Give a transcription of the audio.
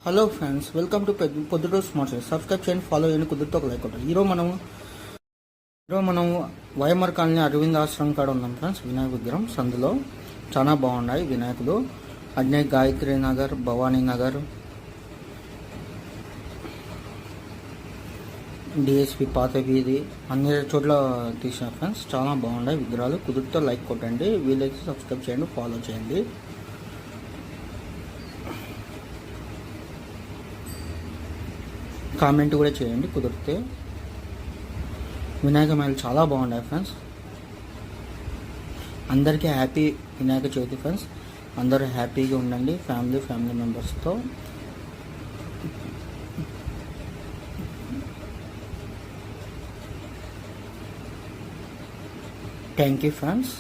Hello friends, welcome to Proddatur smart city. Subscribe చేయండి, follow చేయండి, కుదిరితే ఒక లైక్ కొట్టండి. ఈరోజు మనం వైఎంఆర్ కాలనీ అరవింద్ ఆశ్రమం కాడ ఉన్నాం ఫ్రెండ్స్. వినాయక విగ్రహం సందులో చాలా బాగున్నాయి వినాయకులు. అడ్నే గాయత్రి నగర్, భవానీ నగర్, డిఎస్పి పాత వీధి అన్ని చోట్ల తీసిన ఫ్రెండ్స్. చాలా బాగున్నాయి విగ్రహాలు. కుదిరితే లైక్ కొట్టండి, వీలైతే సబ్స్క్రైబ్ చేయండి, ఫాలో చేయండి. కామెంట్ కూడా చేయండి కుదిరితే. వినాయక మైలు చాలా బాగున్నాయి ఫ్రెండ్స్. అందరికీ హ్యాపీ వినాయక చవితి ఫ్రెండ్స్. అందరూ హ్యాపీగా ఉండండి ఫ్యామిలీ మెంబర్స్తో. Thank you friends.